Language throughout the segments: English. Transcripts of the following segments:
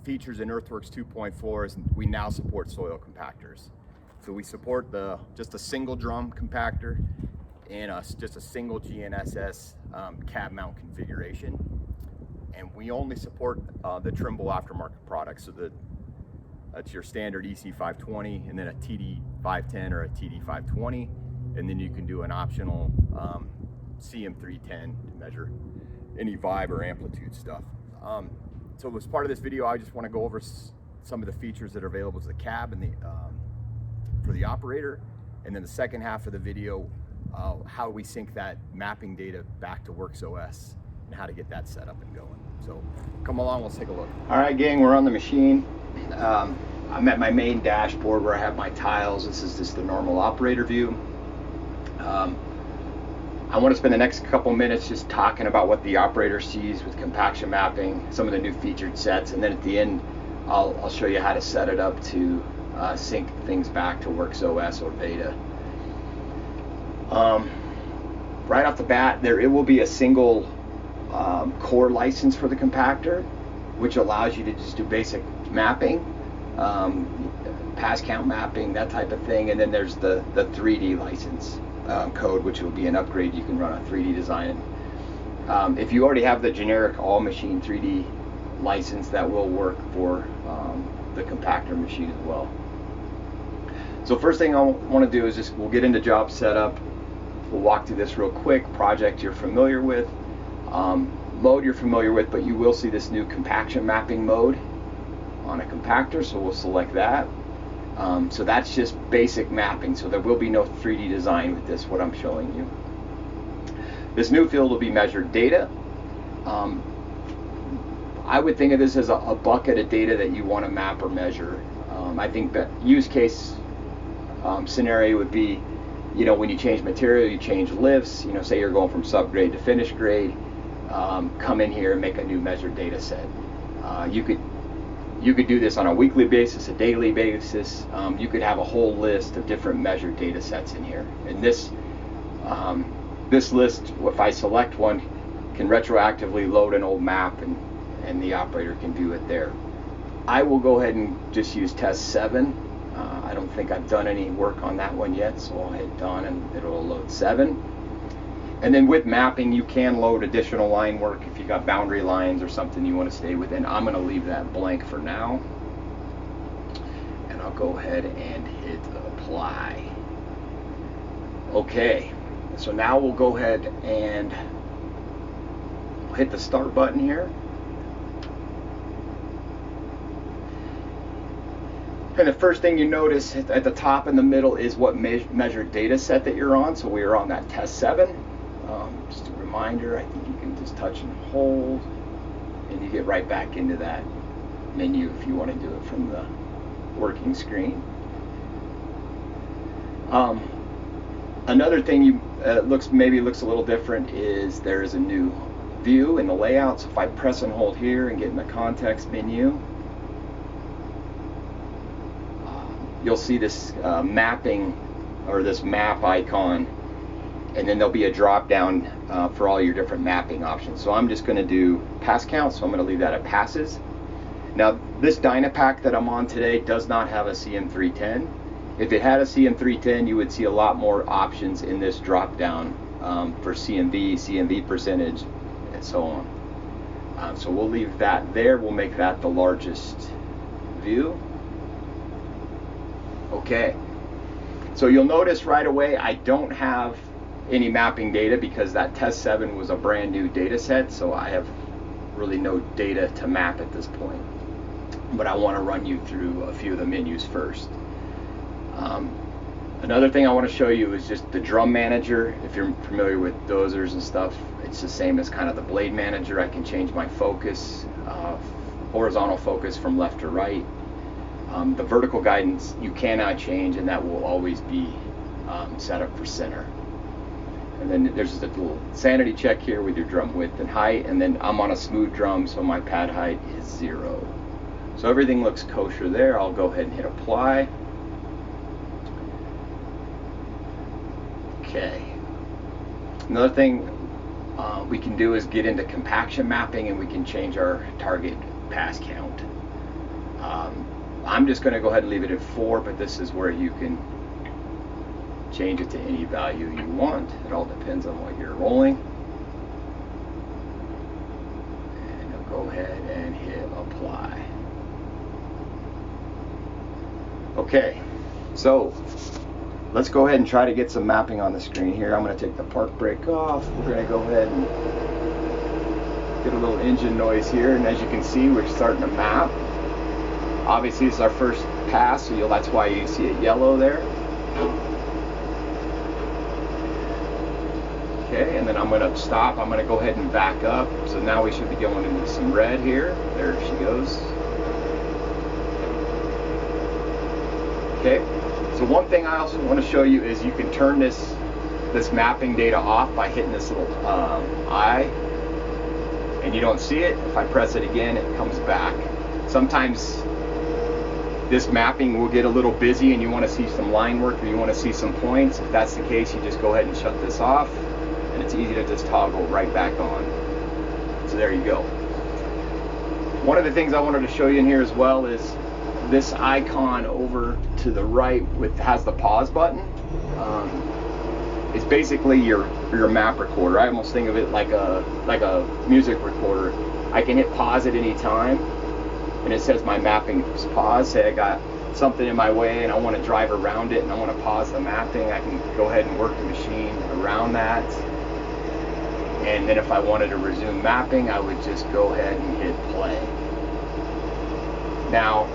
Features in Earthworks 2.4 is we now support soil compactors. So we support just a single drum compactor and just a single GNSS cab mount configuration. And we only support the Trimble aftermarket products. So that's your standard EC520 and then a TD510 or a TD520. And then you can do an optional CM310 to measure any vibe or amplitude stuff. So as part of this video, I just want to go over some of the features that are available to the cab and for the operator. And then the second half of the video, how we sync that mapping data back to WorksOS and how to get that set up and going. So come along, let's take a look. All right, gang, we're on the machine. I'm at my main dashboard where I have my tiles. This is just the normal operator view. I want to spend the next couple minutes just talking about what the operator sees with compaction mapping, some of the new featured sets, and then at the end I'll show you how to set it up to sync things back to WorksOS or Beta. Right off the bat, it will be a single core license for the compactor, which allows you to just do basic mapping, pass count mapping, that type of thing, and then there's the 3D license code, which will be an upgrade. You can run a 3D design. If you already have the generic all machine 3D license, that will work for the compactor machine as well. So first thing I want to do is we'll get into job setup. We'll walk through this real quick. Project you're familiar with, mode you're familiar with, but you will see this new compaction mapping mode on a compactor, so we'll select that. So that's just basic mapping, so there will be no 3D design with this, what I'm showing you. This new field will be measured data. I would think of this as a bucket of data that you want to map or measure. I think that use case scenario would be, when you change material, you change lifts, say you're going from subgrade to finished grade, come in here and make a new measured data set. You could do this on a weekly basis, a daily basis. You could have a whole list of different measured data sets in here. And this list, if I select one, can retroactively load an old map and the operator can view it there. I will go ahead and just use test 7. I don't think I've done any work on that one yet, so I'll hit done and it'll load 7. And then with mapping, you can load additional line work if you got boundary lines or something you want to stay within. I'm going to leave that blank for now. And I'll go ahead and hit apply. Okay, so now we'll go ahead and hit the start button here. And the first thing you notice at the top in the middle is what measured data set that you're on. So we are on that test 7. Just a reminder, I think you can just touch and hold and you get right back into that menu if you want to do it from the working screen. Another thing maybe looks a little different is there is a new view in the layout. So if I press and hold here and get in the context menu, you'll see this mapping or this map icon, and then there'll be a drop down for all your different mapping options. So I'm just going to do pass count, so I'm going to leave that at passes. Now this Dynapack that I'm on today does not have a CM310. If it had a CM310, you would see a lot more options in this drop down for CMV percentage, and so on. So we'll leave that there. We'll make that the largest view. Okay, so you'll notice right away I don't have any mapping data because that test 7 was a brand new data set, so I have really no data to map at this point. But I want to run you through a few of the menus first. Another thing I want to show you is just the drum manager. If you're familiar with dozers and stuff, it's the same as kind of the blade manager. I can change my focus, horizontal focus from left to right. The vertical guidance you cannot change, and that will always be set up for center. And then there's just a little sanity check here with your drum width and height, and then I'm on a smooth drum, so my pad height is 0. So everything looks kosher there. I'll go ahead and hit apply. Okay. Another thing we can do is get into compaction mapping, and we can change our target pass count. I'm just going to go ahead and leave it at 4, but this is where you can change it to any value you want. It all depends on what you're rolling. And you'll go ahead and hit apply. Okay, so let's go ahead and try to get some mapping on the screen here. I'm going to take the park brake off. We're going to go ahead and get a little engine noise here, and as you can see, we're starting to map. Obviously, this is our first pass, so that's why you see it yellow there. Okay, and then I'm going to stop. I'm going to go ahead and back up. So now we should be going into some red here. There she goes. Okay, so one thing I also want to show you is you can turn this mapping data off by hitting this little eye, and you don't see it. If I press it again, it comes back. Sometimes this mapping will get a little busy and you want to see some line work or you want to see some points. If that's the case, you just go ahead and shut this off, and it's easy to just toggle right back on. So there you go. One of the things I wanted to show you in here as well is this icon over to the right has the pause button. It's basically your map recorder. I almost think of it like a music recorder. I can hit pause at any time, and it says my mapping is paused. Say I got something in my way and I want to drive around it and I want to pause the mapping, I can go ahead and work the machine around that. And then if I wanted to resume mapping, I would just go ahead and hit play. Now,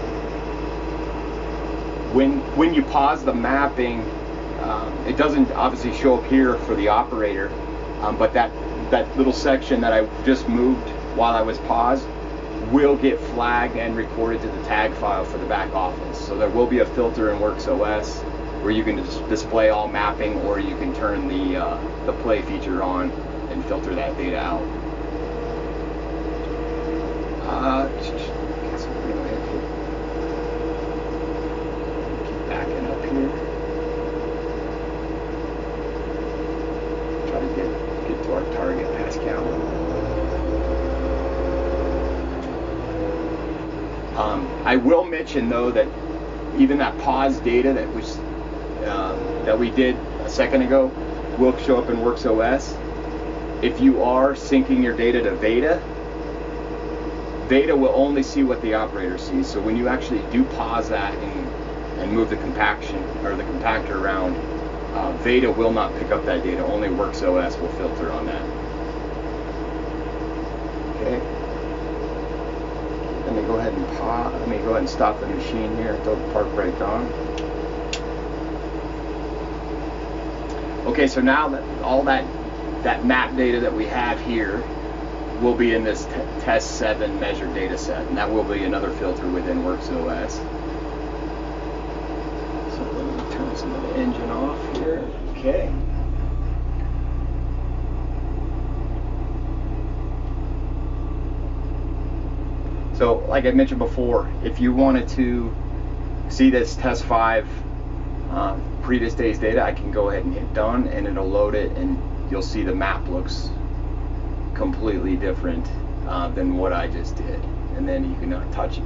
when you pause the mapping, it doesn't obviously show up here for the operator, but that little section that I just moved while I was paused will get flagged and recorded to the tag file for the back office. So there will be a filter in WorksOS where you can display all mapping, or you can turn the play feature on and filter that data out. Keep backing up here. Try to get to our target pass count. I will mention though that even that pause data that we did a second ago will show up in WorksOS. If you are syncing your data to Veda will only see what the operator sees. So when you actually do pause that and move the compaction or the compactor around, Veda will not pick up that data. Only WorksOS will filter on that. Okay. Let me go ahead and pause. Let me go ahead and stop the machine here and throw the park brake on. Okay, so now that all that map data that we have here will be in this test 7 measured data set, and that will be another filter within WorksOS. So let me turn some of the engine off here. Okay. So like I mentioned before, if you wanted to see this test 5 previous day's data, I can go ahead and hit done and it'll load it, and you'll see the map looks completely different than what I just did. And then you can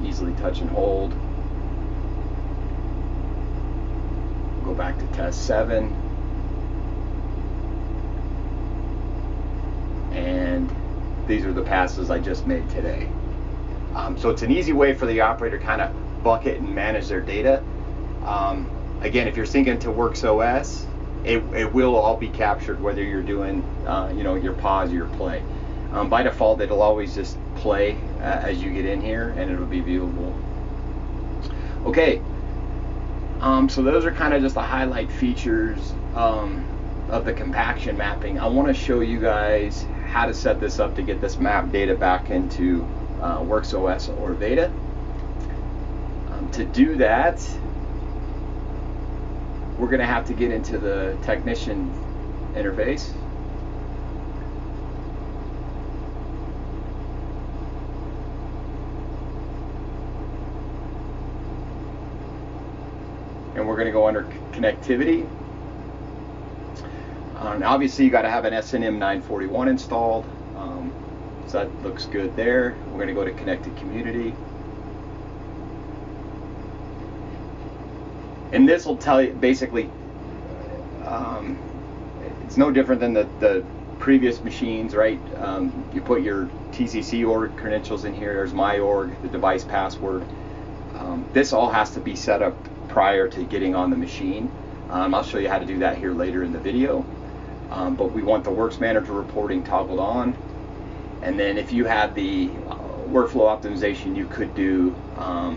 easily touch and hold. Go back to test 7. And these are the passes I just made today. So it's an easy way for the operator to kind of bucket and manage their data. Again, if you're syncing to WorksOS, it will all be captured whether you're doing your pause or your play. By default, it'll always just play as you get in here, and it'll be viewable. Okay, so those are kind of just the highlight features of the compaction mapping. I want to show you guys how to set this up to get this map data back into WorksOS or Veda. To do that, we're going to have to get into the technician interface. And we're going to go under connectivity. And obviously you got to have an S&M 941 installed. So that looks good there. We're going to go to Connected Community. And this will tell you basically, it's no different than the previous machines, right? You put your TCC org credentials in here. There's my org, the device password. This all has to be set up prior to getting on the machine. I'll show you how to do that here later in the video. But we want the Works Manager reporting toggled on. And then if you have the workflow optimization, you could do a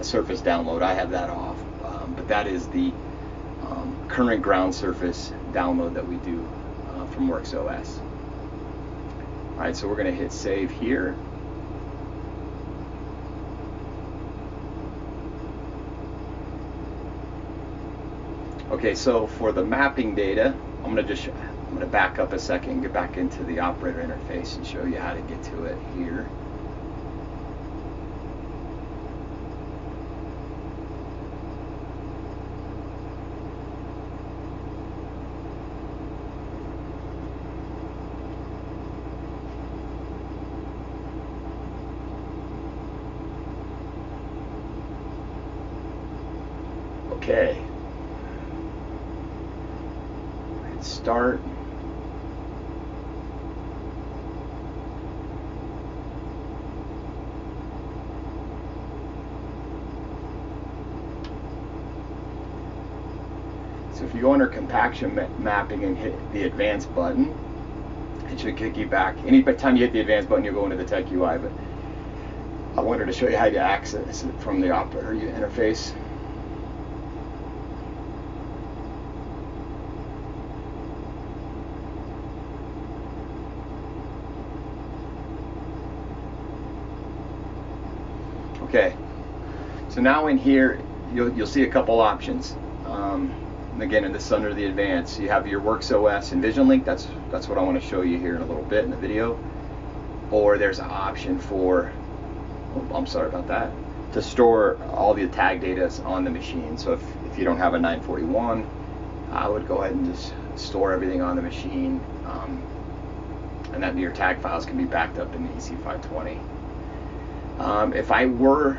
surface download. I have that off. But that is the current ground surface download that we do from WorksOS. All right, so we're going to hit save here. Okay, so for the mapping data, I'm going to back up a second and get back into the operator interface and show you how to get to it here. Okay. Hit start. So if you go under compaction mapping and hit the advanced button, it should kick you back. Anytime you hit the advanced button, you'll go into the Tech UI, but I wanted to show you how to access it from the operator interface. Okay, so now in here, you'll see a couple options. Again, this is under the advanced. You have your WorksOS and Vision Link. That's what I want to show you here in a little bit in the video. Or there's an option for, oh, I'm sorry about that, to store all the tag data on the machine. So if you don't have a 941, I would go ahead and just store everything on the machine, and then your tag files can be backed up in the EC520. If I were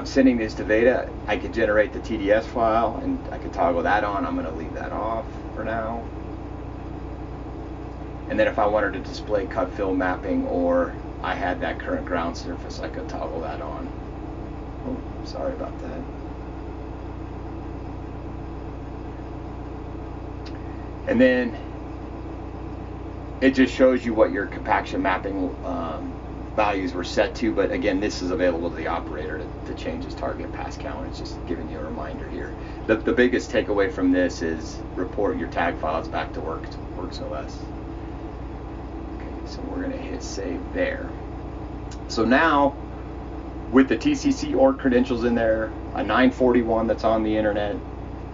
sending this to Veda, I could generate the TDS file and I could toggle that on. I'm going to leave that off for now. And then if I wanted to display cut fill mapping, or I had that current ground surface, I could toggle that on. Oh, sorry about that. And then it just shows you what your compaction mapping values were set to, but again, this is available to the operator to change his target pass count. It's just giving you a reminder here. The biggest takeaway from this is report your tag files back to WorksOS. Okay, so we're going to hit save there. So now, with the TCC org credentials in there, a 941 that's on the internet,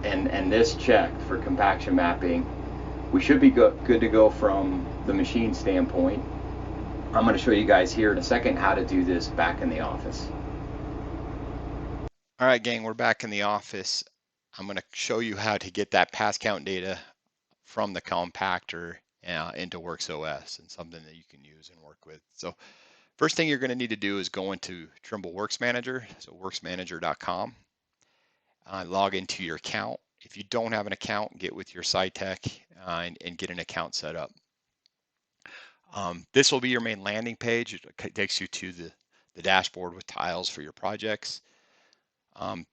and this checked for compaction mapping, we should be good to go from the machine standpoint. I'm going to show you guys here in a second how to do this back in the office. All right, gang, we're back in the office. I'm going to show you how to get that pass count data from the compactor into WorksOS, and something that you can use and work with. So first thing you're going to need to do is go into Trimble Works Manager, so worksmanager.com, log into your account. If you don't have an account, get with your SciTech and get an account set up. This will be your main landing page. It takes you to the dashboard with tiles for your projects.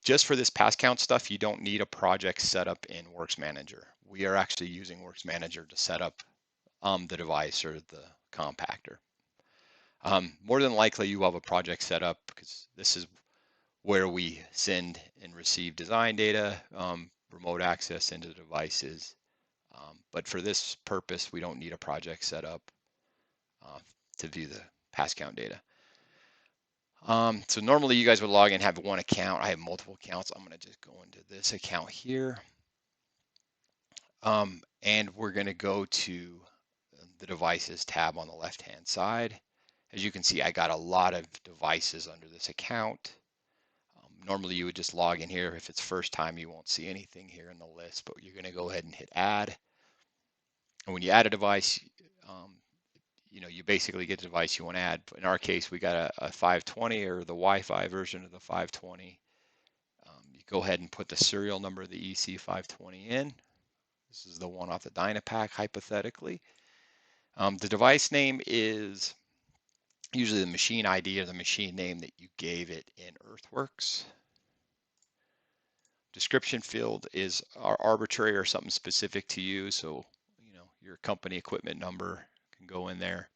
Just for this pass count stuff, you don't need a project set up in Works Manager. We are actually using Works Manager to set up the device or the compactor. More than likely, you have a project set up, because this is where we send and receive design data, remote access into devices. But for this purpose, we don't need a project set up to view the pass count data. So normally you guys would log in and have one account. I have multiple accounts. I'm going to just go into this account here. And we're going to go to the devices tab on the left hand side. As you can see, I got a lot of devices under this account. Normally you would just log in here. If it's first time, you won't see anything here in the list, but you're going to go ahead and hit add. And when you add a device, you basically get the device you want to add. In our case, we got a 520 or the Wi-Fi version of the 520. You go ahead and put the serial number of the EC520 in. This is the one off the Dynapack, hypothetically. The device name is usually the machine ID or the machine name that you gave it in Earthworks. Description field is arbitrary or something specific to you, so your company equipment number can go in there.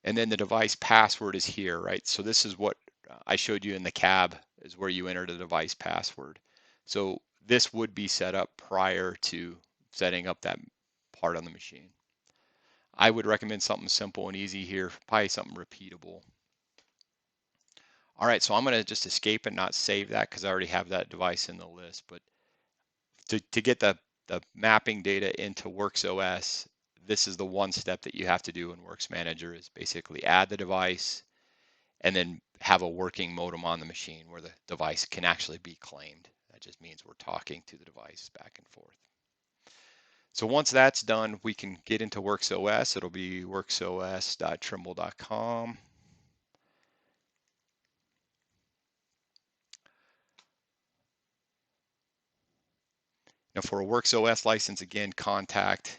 And then the device password is here, right? So this is what I showed you in the cab, is where you enter the device password. So this would be set up prior to setting up that part on the machine. I would recommend something simple and easy here, probably something repeatable. All right, so I'm going to just escape and not save that because I already have that device in the list. But to get the mapping data into WorksOS, this is the one step that you have to do in Works Manager, is basically add the device and then have a working modem on the machine where the device can actually be claimed. That just means we're talking to the device back and forth. So once that's done, we can get into WorksOS. It'll be worksos.trimble.com. Now for a WorksOS license, again, contact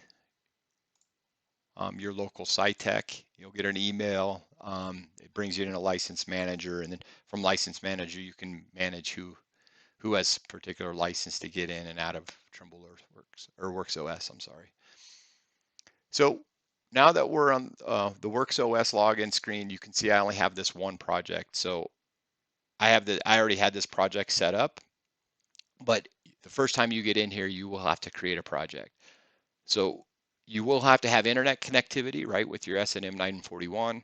your local site tech. You'll get an email. It brings you in a license manager, and then from license manager, you can manage who has particular license to get in and out of Trimble Earthworks or WorksOS. I'm sorry. So now that we're on the WorksOS login screen, you can see I only have this one project. So I already had this project set up, but the first time you get in here, you will have to create a project. So you will have to have internet connectivity, right, with your SNM 941.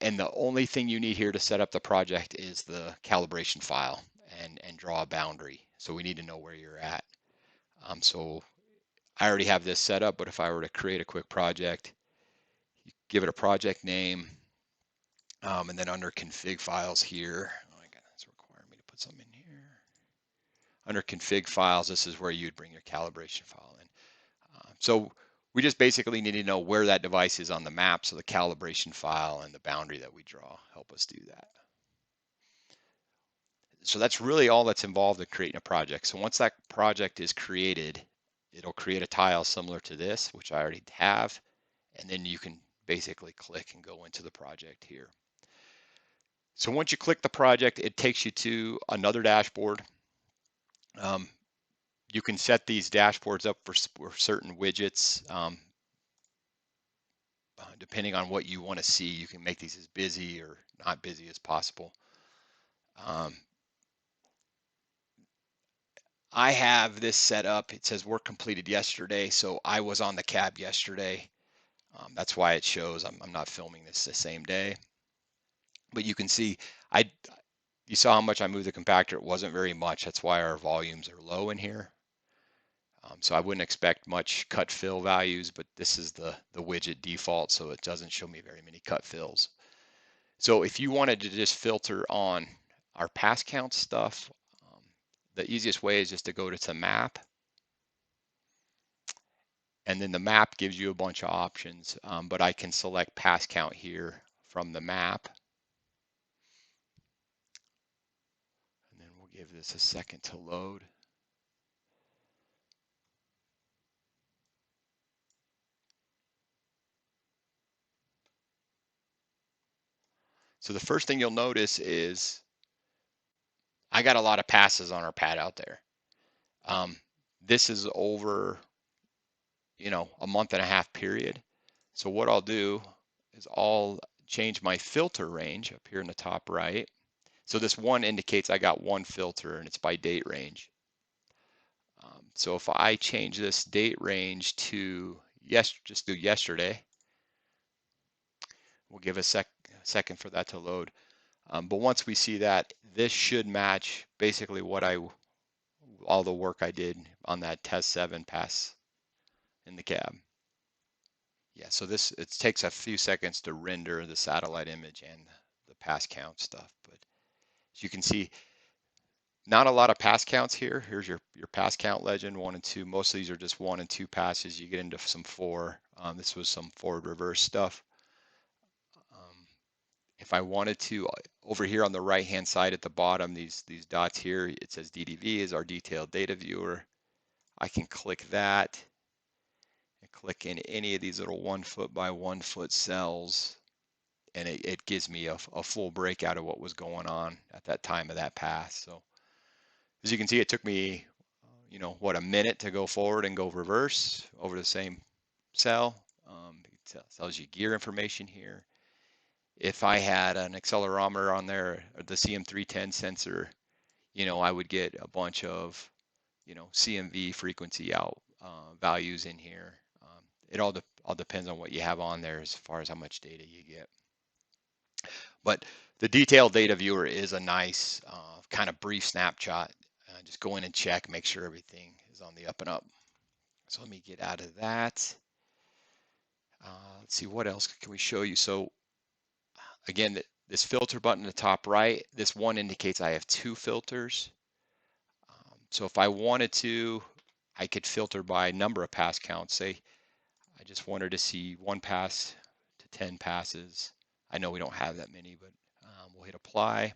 And the only thing you need here to set up the project is the calibration file and draw a boundary. So we need to know where you're at. So I already have this set up, but if I were to create a quick project, you give it a project name, and then under config files here, oh my God, it's requiring me to put some in here. Under config files, this is where you'd bring your calibration file in. So we just basically need to know where that device is on the map, so the calibration file and the boundary that we draw help us do that. So that's really all that's involved in creating a project. So once that project is created, it'll create a tile similar to this, which I already have, and then you can basically click and go into the project here. So once you click the project, it takes you to another dashboard. You can set these dashboards up for certain widgets. Depending on what you want to see, you can make these as busy or not busy as possible. I have this set up. It says work completed yesterday, so I was on the cab yesterday. That's why it shows I'm not filming this the same day. But you can see you saw how much I moved the compactor. It wasn't very much. That's why our volumes are low in here. So I wouldn't expect much cut fill values, but this is the widget default, so it doesn't show me very many cut fills. So if you wanted to just filter on our pass count stuff, the easiest way is just to go to map. And then the map gives you a bunch of options, but I can select pass count here from the map. And then we'll give this a second to load. So the first thing you'll notice is I got a lot of passes on our pad out there. This is over, a month and a half period. So what I'll do is I'll change my filter range up here in the top right. So this one indicates I got one filter and it's by date range. So if I change this date range to just do yesterday, we'll give a second for that to load. But once we see that, this should match basically all the work I did on that test 7 pass in the cab. Yeah, so it takes a few seconds to render the satellite image and the pass count stuff. But as you can see, Not a lot of pass counts here. Here's your pass count legend, 1 and 2. Most of these are just 1 and 2 passes. You get into some 4. This was some forward reverse stuff. If I wanted to, over here on the right hand side at the bottom, these dots here, it says DDV is our detailed data viewer. I can click that and click in any of these little 1 foot by 1 foot cells, and it gives me a full breakout of what was going on at that time of that pass. So as you can see, it took me, what, a minute to go forward and go reverse over the same cell. It tells you gear information here. If I had an accelerometer on there, or the CM310 sensor, I would get a bunch of, CMV frequency out values in here. It all depends on what you have on there as far as how much data you get. But the detailed data viewer is a nice kind of brief snapshot. Just go in and check, make sure everything is on the up and up. So let me get out of that. Let's see, what else can we show you? So again, this filter button in the top right, this one indicates I have 2 filters. So if I wanted to, I could filter by number of pass counts. Say I just wanted to see 1 pass to 10 passes. I know we don't have that many, but we'll hit apply.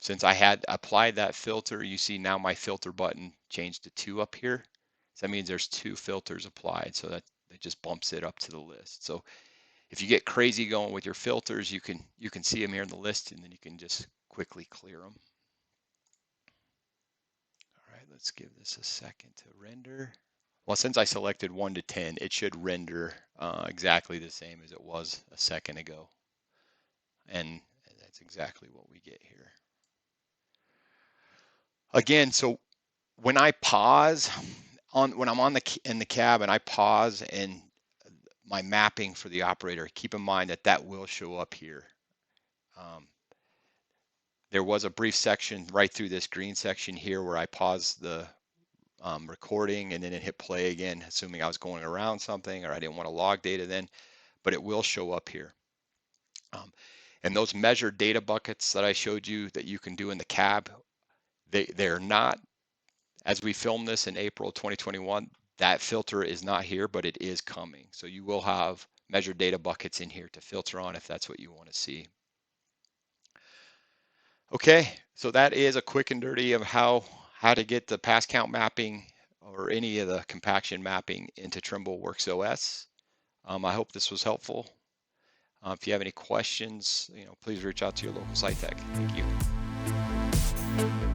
Since I had applied that filter, you see now my filter button changed to 2 up here. So that means there's 2 filters applied. So that just bumps it up to the list. So if you get crazy going with your filters, you can see them here in the list, and then you can just quickly clear them. All right, let's give this a second to render. Well, since I selected 1 to 10, it should render exactly the same as it was a second ago. And that's exactly what we get here. Again, so when I pause, when I'm in the cab and I pause and my mapping for the operator, keep in mind that will show up here. There was a brief section right through this green section here where I paused the recording and then it hit play again, assuming I was going around something or I didn't want to log data then, but it will show up here. And those measured data buckets that I showed you that you can do in the cab, they're not, as we filmed this in April 2021, that filter is not here, but it is coming. So you will have measured data buckets in here to filter on if that's what you want to see. Okay, so that is a quick and dirty of how to get the pass count mapping or any of the compaction mapping into Trimble WorksOS. I hope this was helpful. If you have any questions, please reach out to your local site tech. Thank you.